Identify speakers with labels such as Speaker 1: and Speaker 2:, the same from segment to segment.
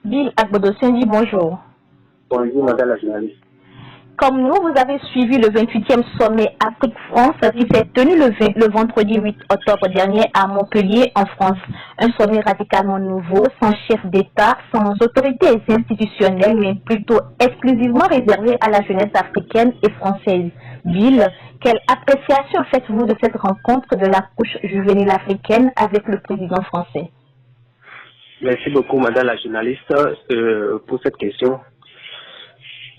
Speaker 1: Bill Agbodo-Sendi, bonjour.
Speaker 2: Bonjour, madame la journaliste.
Speaker 1: Comme nous, vous avez suivi le 28e sommet Afrique-France qui s'est tenu le vendredi 8 octobre dernier à Montpellier, en France. Un sommet radicalement nouveau, sans chef d'État, sans autorité institutionnelle, mais plutôt exclusivement réservé à la jeunesse africaine et française. Bill, quelle appréciation faites-vous de cette rencontre de la couche juvénile africaine avec le président français?
Speaker 2: Merci beaucoup, madame la journaliste, pour cette question.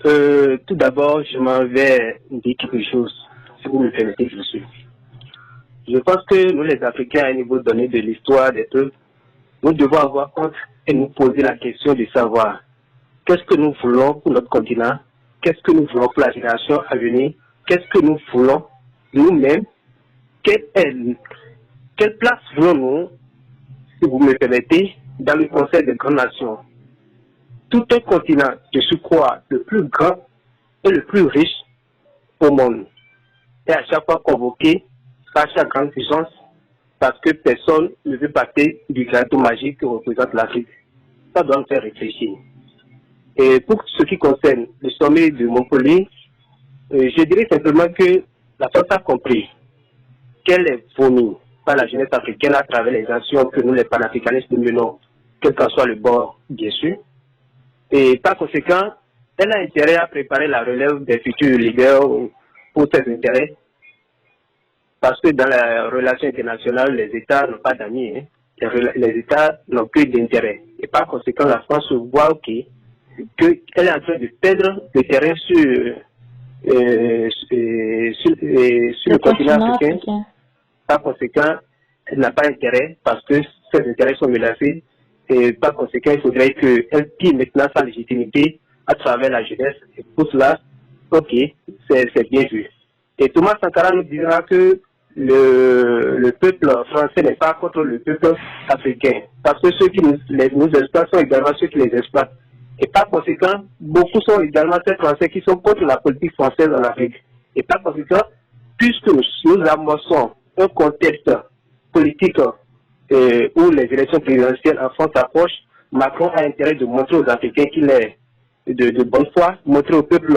Speaker 2: Tout d'abord, je m'en vais dire quelque chose, si vous me permettez, je suis. Je pense que nous, les Africains, à un niveau donné de l'histoire des peuples, nous devons avoir compte et nous poser la question de savoir qu'est-ce que nous voulons pour notre continent, qu'est-ce que nous voulons pour la génération à venir, qu'est-ce que nous voulons nous-mêmes, quelle place voulons-nous, si vous me permettez, dans le Conseil des grandes nations. Tout un continent, je suis quoi, le plus grand et le plus riche au monde. Et à chaque fois convoqué par chaque grande puissance, parce que personne ne veut parler du gâteau magique que représente l'Afrique. Ça doit nous faire réfléchir. Et pour ce qui concerne le sommet de Montpellier, je dirais simplement que la France a compris qu'elle est fournie par la jeunesse africaine à travers les actions que nous, les panafricanistes, nous menons, quel qu'en soit le bord, bien sûr. Et par conséquent, elle a intérêt à préparer la relève des futurs leaders pour ses intérêts. Parce que dans la relation internationale, les États n'ont pas d'amis. Hein. Les États n'ont que d'intérêt. Et par conséquent, la France voit qu'elle est en train de perdre le terrain sur le continent africain. Par conséquent, elle n'a pas intérêt parce que ses intérêts sont menacés. Et par conséquent, il faudrait qu'elle pille maintenant sa légitimité à travers la jeunesse. Et pour cela, ok, c'est bien vu. Et Thomas Sankara nous dira que le peuple français n'est pas contre le peuple africain. Parce que ceux qui nous exploitent sont également ceux qui les exploitent. Et par conséquent, beaucoup sont également ces Français qui sont contre la politique française en Afrique. Et par conséquent, puisque nous amorçons un contexte politique où les élections présidentielles en France approchent, Macron a intérêt de montrer aux Africains qu'il est de bonne foi, montrer au peuple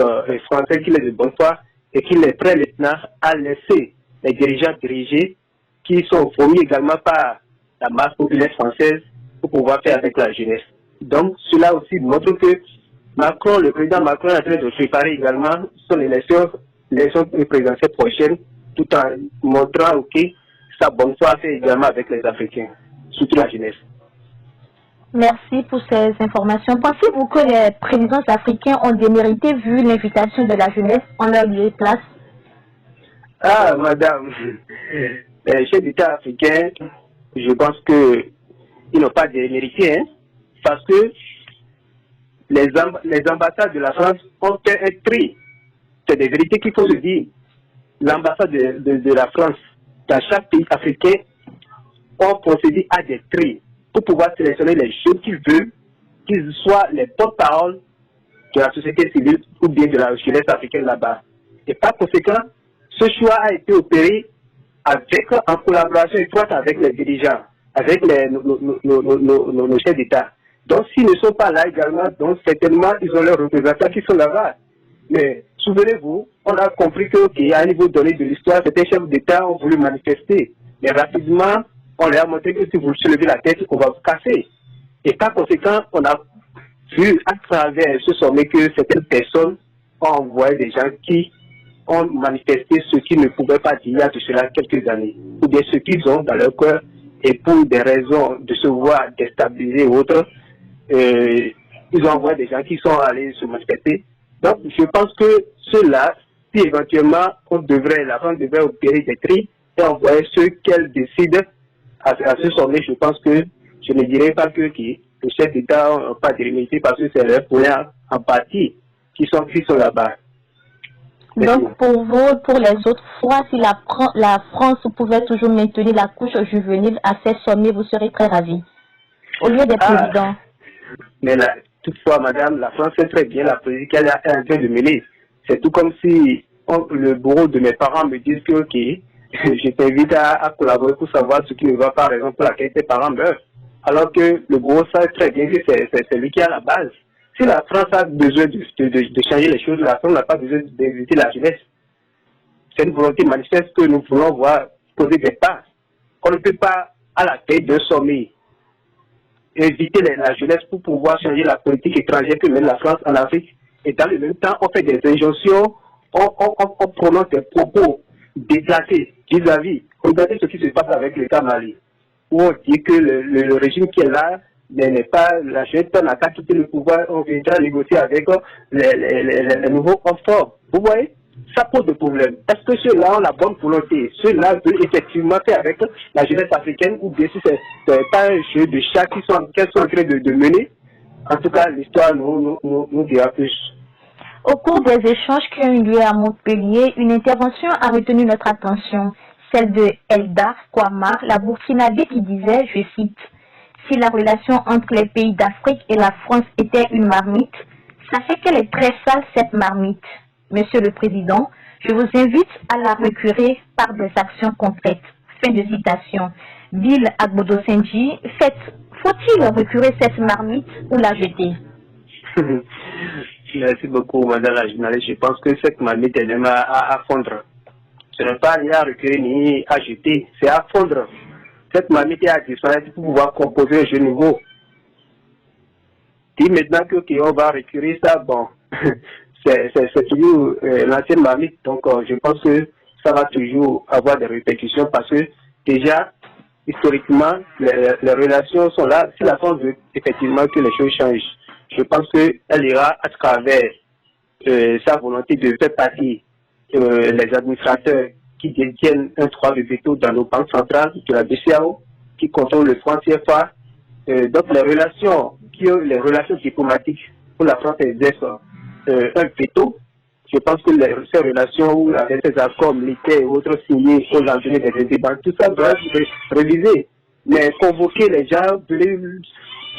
Speaker 2: français qu'il est de bonne foi et qu'il est prêt maintenant à laisser les dirigeants diriger, qui sont fournis également par la masse populaire française pour pouvoir faire avec la jeunesse. Donc cela aussi montre que Macron, le président Macron est en train de préparer également son élection présidentielle prochaine, tout en montrant sa bonne foi fait également avec les Africains, surtout la jeunesse.
Speaker 1: Merci pour ces informations. Pensez-vous que les présidents africains ont démérité vu l'invitation de la jeunesse en leur lieu et place?
Speaker 2: Ah, madame, les chefs d'État africains, je pense qu'ils n'ont pas démérité, hein, parce que les ambassades de la France ont fait un tri. C'est des vérités qu'il faut se dire. L'ambassade de la France dans chaque pays africain ont procédé à des tris pour pouvoir sélectionner les jeunes qu'ils veulent, qu'ils soient les porte-paroles de la société civile ou bien de la jeunesse africaine là-bas. Et par conséquent, ce choix a été opéré en collaboration étroite avec les dirigeants, avec nos chefs d'État. Donc s'ils ne sont pas là également, donc certainement ils ont leurs représentants qui sont là-bas. Mais souvenez-vous, on a compris qu'à un niveau donné de l'histoire, certains chefs d'État ont voulu manifester. Mais rapidement, on leur a montré que si vous soulevez la tête, on va vous casser. Et par conséquent, on a vu à travers ce sommet que certaines personnes ont envoyé des gens qui ont manifesté ce qu'ils ne pouvaient pas dire il y a de cela quelques années. Ou bien ce qu'ils ont dans leur cœur, et pour des raisons de se voir déstabilisés ou autres, ils ont envoyé des gens qui sont allés se manifester. Donc, je pense que ceux-là, si éventuellement la France devrait opérer des tris et envoyer ceux qu'elle décide à ce sommet, je pense que je ne dirais pas que les chefs d'État n'ont pas de limité parce que c'est leurs poulains en partie qui sont là-bas.
Speaker 1: Donc, pour vous, pour les autres fois, si la France pouvait toujours maintenir la couche juvénile à ces sommets, vous serez très ravis. Au lieu des présidents.
Speaker 2: Mais toutefois, madame, la France sait très bien la politique qu'elle est en train de mener. C'est tout comme si le bureau de mes parents me disent que je t'invite à collaborer pour savoir ce qui ne va pas, par exemple, pour laquelle tes parents meurent. alors que le gros sait très bien que c'est lui qui a la base. Si la France a besoin de changer les choses, la France n'a pas besoin d'éviter la jeunesse. C'est une volonté manifeste que nous voulons voir poser des pas. On ne peut pas, à la tête d'un sommet, éviter la jeunesse pour pouvoir changer la politique étrangère que mène la France en Afrique. Et dans le même temps, on fait des injonctions, on prononce des propos déplacés vis-à-vis. Regardez ce qui se passe avec l'État Mali, où on dit que le régime qui est là n'est pas, la jeunesse n'a qu'à quitter le pouvoir, on viendra négocier avec les nouveaux forts. Vous voyez? Ça pose des problèmes. Est-ce que ceux-là ont la bonne volonté? Ceux-là veulent effectivement faire avec la jeunesse africaine, ou bien si c'est pas un jeu de chat qu'ils sont en train de mener? En tout cas, l'histoire nous dira plus.
Speaker 1: Au cours des échanges qui ont eu lieu à Montpellier, une intervention a retenu notre attention, celle de Eldar Kwama, la Burkinabé, qui disait, je cite, « Si la relation entre les pays d'Afrique et la France était une marmite, sachez qu'elle est très sale, cette marmite. Monsieur le Président, je vous invite à la récurer par des actions concrètes. » Fin de citation. Bill Agbodo-Senji, faut-il récurer cette marmite ou la jeter?
Speaker 2: Merci beaucoup, madame la journaliste. Je pense que cette marmite est même à fondre. Ce n'est pas ni à recueillir ni à jeter, c'est à fondre. Cette marmite est à disparaître pour pouvoir composer un jeu nouveau. Si maintenant qu'on va recueillir ça, bon, c'est toujours l'ancienne marmite. Donc, je pense que ça va toujours avoir des répercussions parce que déjà, historiquement, les relations sont là. Si la France veut effectivement que les choses changent, je pense qu'elle ira à travers sa volonté de faire partie les administrateurs qui détiennent un droit de veto dans nos banques centrales de la BCEAO, qui contrôlent le franc CFA. Donc les relations diplomatiques où la France exerce un veto, je pense que ces relations avec ces accords militaires et autres signés aux enjeux des débats, tout ça doit être révisé. Mais convoquer les gens,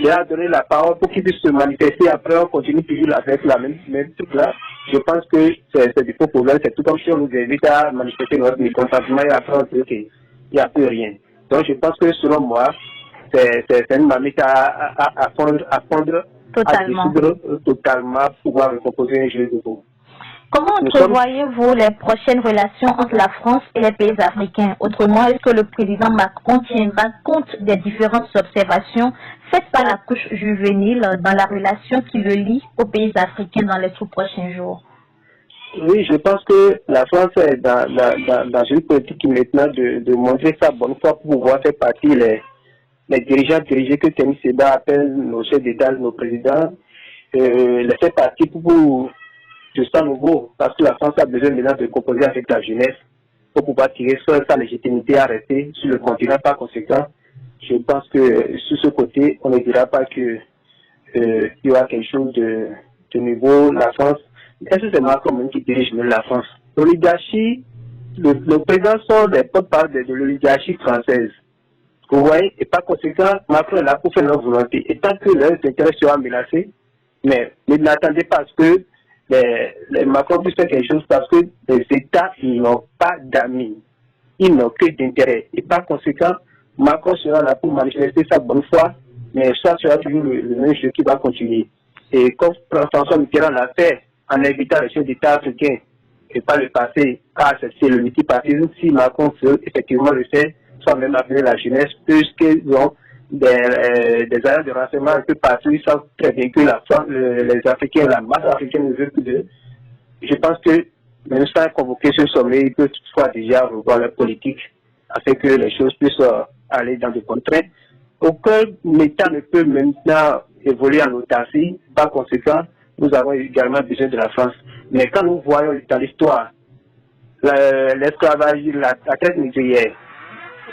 Speaker 2: leur donner la parole pour qu'ils puissent se manifester, après on continue toujours avec la même truc là. Je pense que c'est des faux problèmes, c'est tout comme si on nous invite à manifester notre mécontentement et après on dit qu'il n'y a plus rien. Donc je pense que selon moi, c'est une marmite à fondre,
Speaker 1: Totalement.
Speaker 2: à dissoudre totalement pour pouvoir recomposer un jeu de mots.
Speaker 1: Comment entrevoyez-vous les prochaines relations entre la France et les pays africains? Autrement, est-ce que le président Macron tiendra compte des différentes observations faites par la couche juvénile dans la relation qui le lie aux pays africains dans les tout prochains jours?
Speaker 2: Oui, je pense que la France est dans une politique maintenant de montrer sa bonne foi pour pouvoir faire partie les dirigeants dirigés que Temi Seba appelle nos chefs d'État, nos présidents, les faire partie pour de ça nouveau, parce que la France a besoin maintenant de composer avec la jeunesse pour pouvoir tirer sa légitimité à rester sur le continent. Par conséquent, je pense que sur ce côté, on ne dira pas que il y aura quelque chose de nouveau. La France, est-ce que c'est Macron même qui dirige la France? L'oligarchie, le président sort des porte-parole de l'oligarchie française. Vous voyez, et par conséquent, Macron est là pour faire leur volonté. Et tant que leurs intérêts seront menacés, mais n'attendez pas à ce que les Macron puissent faire quelque chose parce que les États n'ont pas d'amis. Ils n'ont que d'intérêt. Et par conséquent, Macron sera là pour manifester sa bonne foi, mais ça sera toujours le même jeu qui va continuer. Et comme François Mitterrand l'a fait en invitant les chefs d'État africains et pas le passé à accepter le multipartisme, si Macron veut effectivement le faire, sans même appeler la jeunesse, puisqu'ils ont des agents de renseignement un peu partout, ils savent très bien que les Africains, la masse africaine ne veut plus d'eux. Je pense que même sans convoquer ce sommet, ils peuvent toutefois déjà revoir leur politique afin que les choses puissent aller dans de bonnes trains. Aucun État ne peut maintenant évoluer en autarcie. Par conséquent, nous avons également besoin de la France. Mais quand nous voyons dans l'histoire l'esclavage, la traite négrière,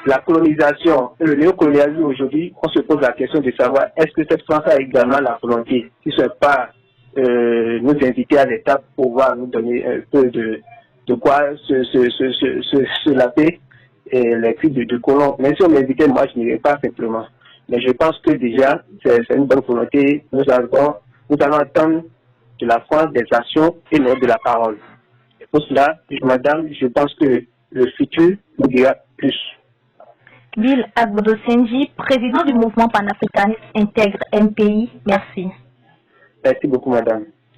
Speaker 2: la colonisation et le néocolonialisme aujourd'hui, on se pose la question de savoir est-ce que cette France a également la volonté, si ce n'est pas nous inviter à l'État pour pouvoir nous donner un peu de quoi se laver les culs de colons. Même si on m'invitait, moi je n'irais pas simplement. Mais je pense que déjà, c'est une bonne volonté. Nous allons attendre de la France des actions et non de la parole. Et pour cela, madame, je pense que le futur nous dira plus.
Speaker 1: Bill Agbodo Senji, président du mouvement panafricaniste Intègre MPI. Merci.
Speaker 2: Merci beaucoup, madame.